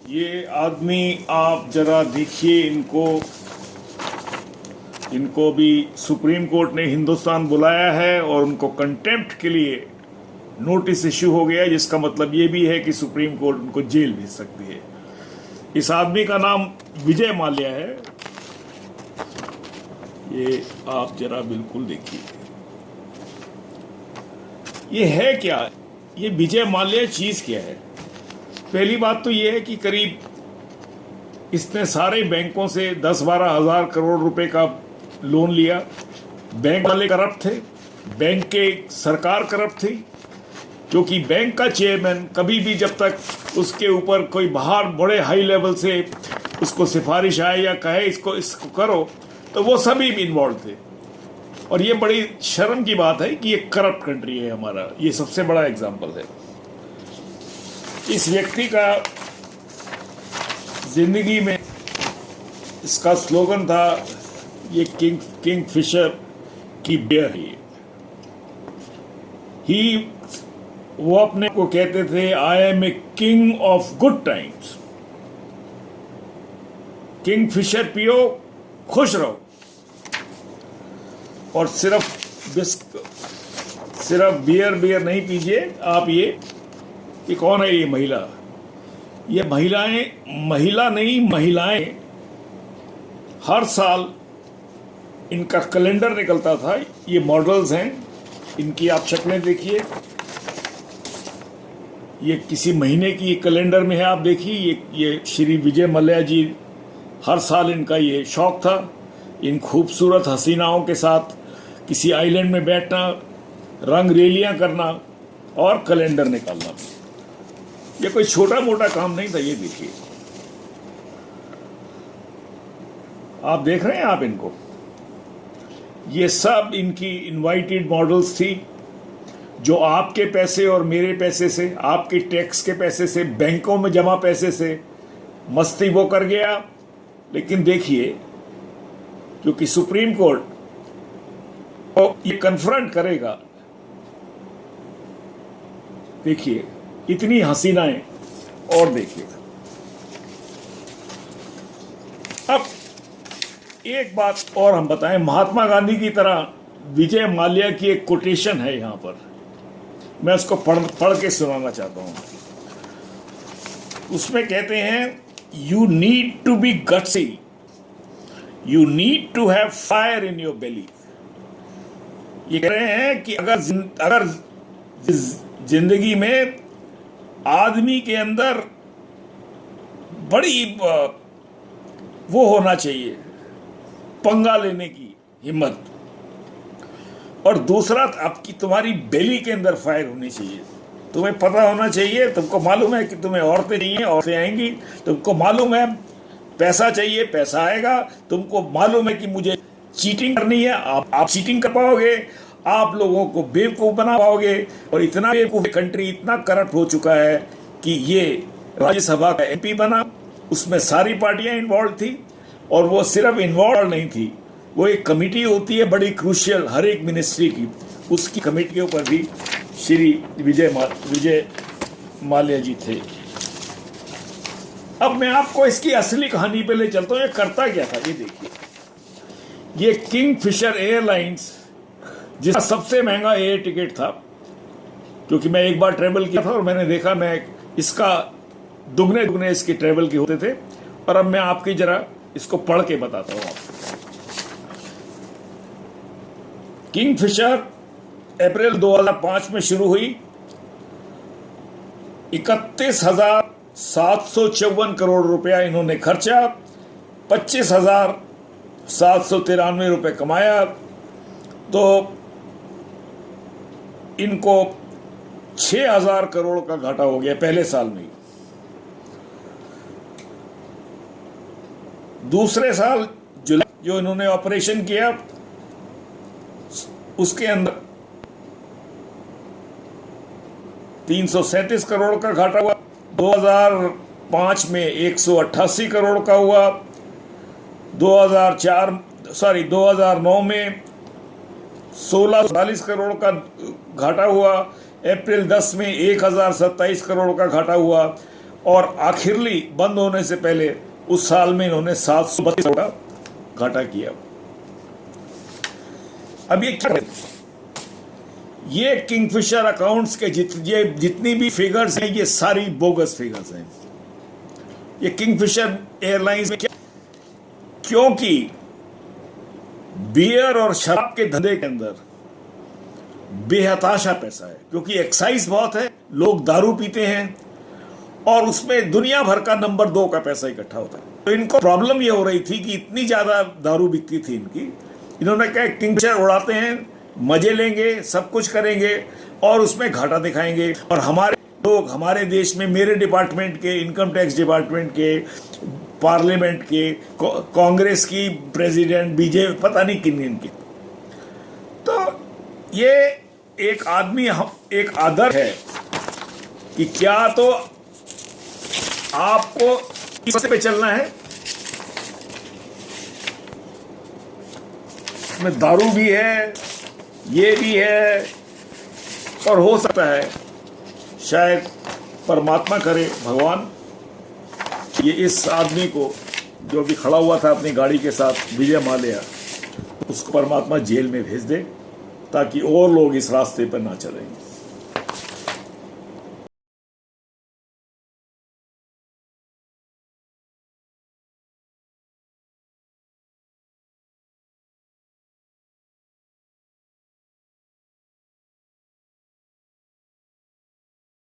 ये आदमी आप जरा देखिए इनको भी सुप्रीम कोर्ट ने हिंदुस्तान बुलाया है और उनको कंटेम्प्ट के लिए नोटिस इश्यू हो गया, जिसका मतलब ये भी है कि सुप्रीम कोर्ट उनको जेल भेज सकती है। इस आदमी का नाम विजय माल्या है। ये आप जरा बिल्कुल देखिए, ये है क्या, ये विजय माल्या चीज क्या है। पहली बात तो ये है कि करीब इसने सारे बैंकों से 10-12 हजार करोड़ रुपए का लोन लिया। बैंक वाले करप्ट थे, बैंक के सरकार करप्ट थी, क्योंकि बैंक का चेयरमैन कभी भी जब तक उसके ऊपर कोई बाहर बड़े हाई लेवल से उसको सिफारिश आए या कहे इसको करो, तो वो सभी इन्वॉल्व थे। और ये बड़ी शर्म की बात है कि ये करप्ट कंट्री है हमारा। ये सबसे बड़ा एग्जाम्पल है। इस व्यक्ति का जिंदगी में इसका स्लोगन था, ये किंग फिशर की बियर है। वो अपने को कहते थे, I am a king of good times. Kingfisher पियो, खुश रहो। और सिर्फ बियर नहीं पीजिए आप। ये कौन है ये महिला? ये महिलाएं हर साल इनका कैलेंडर निकलता था। ये मॉडल्स हैं, इनकी आप शक्लें देखिए। ये किसी महीने की कैलेंडर में है, आप देखिए। ये श्री विजय माल्या जी, हर साल इनका ये शौक था इन खूबसूरत हसीनाओं के साथ किसी आइलैंड में बैठना, रंग रेलियां करना और कैलेंडर निकालना। ये कोई छोटा मोटा काम नहीं था। ये देखिए, आप देख रहे हैं आप इनको। ये सब इनकी इनवाइटेड मॉडल्स थी, जो आपके पैसे और मेरे पैसे से, आपके टैक्स के पैसे से, बैंकों में जमा पैसे से मस्ती वो कर गया। लेकिन देखिए, क्योंकि सुप्रीम कोर्ट तो ये कन्फ्रंट करेगा। देखिए इतनी हसीनाएं। और देखिए, अब एक बात और हम बताएं, महात्मा गांधी की तरह विजय माल्या की एक कोटेशन है यहां पर, मैं उसको पढ़ के सुनाना चाहता हूं। उसमें कहते हैं, you need to be gutsy, you need to have fire in your belly. ये कह रहे हैं कि अगर जिंदगी में आदमी के अंदर बड़ी वो होना चाहिए, पंगा लेने की हिम्मत, और दूसरा आपकी तुम्हारी बेली के अंदर फायर होनी चाहिए। तुम्हें पता होना चाहिए, तुमको मालूम है कि तुम्हें औरतें चाहिए, औरतें आएंगी। तुमको मालूम है पैसा चाहिए, पैसा आएगा। तुमको मालूम है कि मुझे चीटिंग करनी है, आप चीटिंग कर पाओगे। आप लोगों को बेवकूफ बना पाओगे। और इतना बेवकूफ, कंट्री इतना करप्ट हो चुका है कि ये राज्यसभा का एमपी बना, उसमें सारी पार्टियां इन्वॉल्व थी। और वो सिर्फ इन्वॉल्व नहीं थी, वो एक कमेटी होती है बड़ी क्रूशियल हर एक मिनिस्ट्री की, उसकी कमेटियों पर भी श्री विजय माल्या जी थे। अब मैं आपको इसकी असली कहानी पे ले चलता हूं। ये करता क्या था, ये देखिए। ये किंग फिशर एयरलाइंस, जिसका सबसे महंगा एयर टिकट था, क्योंकि मैं एक बार ट्रेवल किया था और मैंने देखा, मैं इसका दुगने इसके ट्रेवल के होते थे। और अब मैं आपकी जरा इसको पढ़ के बताता हूं आपको। किंग फिशर अप्रैल 2005 में शुरू हुई। 31,754 करोड़ रुपया इन्होंने खर्चा, 25,793 रुपए कमाया। तो इनको 6,000 करोड़ का घाटा हो गया पहले साल में। दूसरे साल जुलाई जो इन्होंने ऑपरेशन किया, उसके अंदर 337 करोड़ का घाटा हुआ। 2005 में 188 करोड़ का हुआ। 2009 में 1640 करोड़ का घाटा हुआ। अप्रैल 10 में 1027 करोड़ का घाटा हुआ। और आखिरली बंद होने से पहले उस साल में इन्होंने 732 करोड़ का घाटा किया। अब ये क्या, ये किंगफिशर अकाउंट्स के जितनी भी फिगर्स हैं ये सारी बोगस फिगर्स हैं। ये किंगफिशर एयरलाइंस में क्या, क्योंकि बियर और शराब के धंधे के अंदर बेहताशा पैसा है, क्योंकि एक्साइज बहुत है, लोग दारू पीते हैं और उसमें दुनिया भर का नंबर 2 का पैसा इकट्ठा होता है। तो इनको प्रॉब्लम ये हो रही थी कि इतनी ज्यादा दारू बिकती थी इनकी, इन्होंने कहा किंगफिशर उड़ाते हैं, मजे लेंगे, सब कुछ करेंगे और उसमें घाटा दिखाएंगे। और हमारे लोग, हमारे देश में, मेरे डिपार्टमेंट के, इनकम टैक्स डिपार्टमेंट के, पार्लियामेंट के, कांग्रेस की प्रेसिडेंट, बीजेपी, पता नहीं किन इनके, तो ये एक आदमी, एक आदर है कि क्या तो आपको इस पे चलना है, इसमें दारू भी है, ये भी है, और हो सकता है शायद परमात्मा करे, भगवान, ये इस आदमी को जो भी खड़ा हुआ था अपनी गाड़ी के साथ, विजय माल्या, उसको परमात्मा जेल में भेज दे ताकि और लोग इस रास्ते पर ना चलें।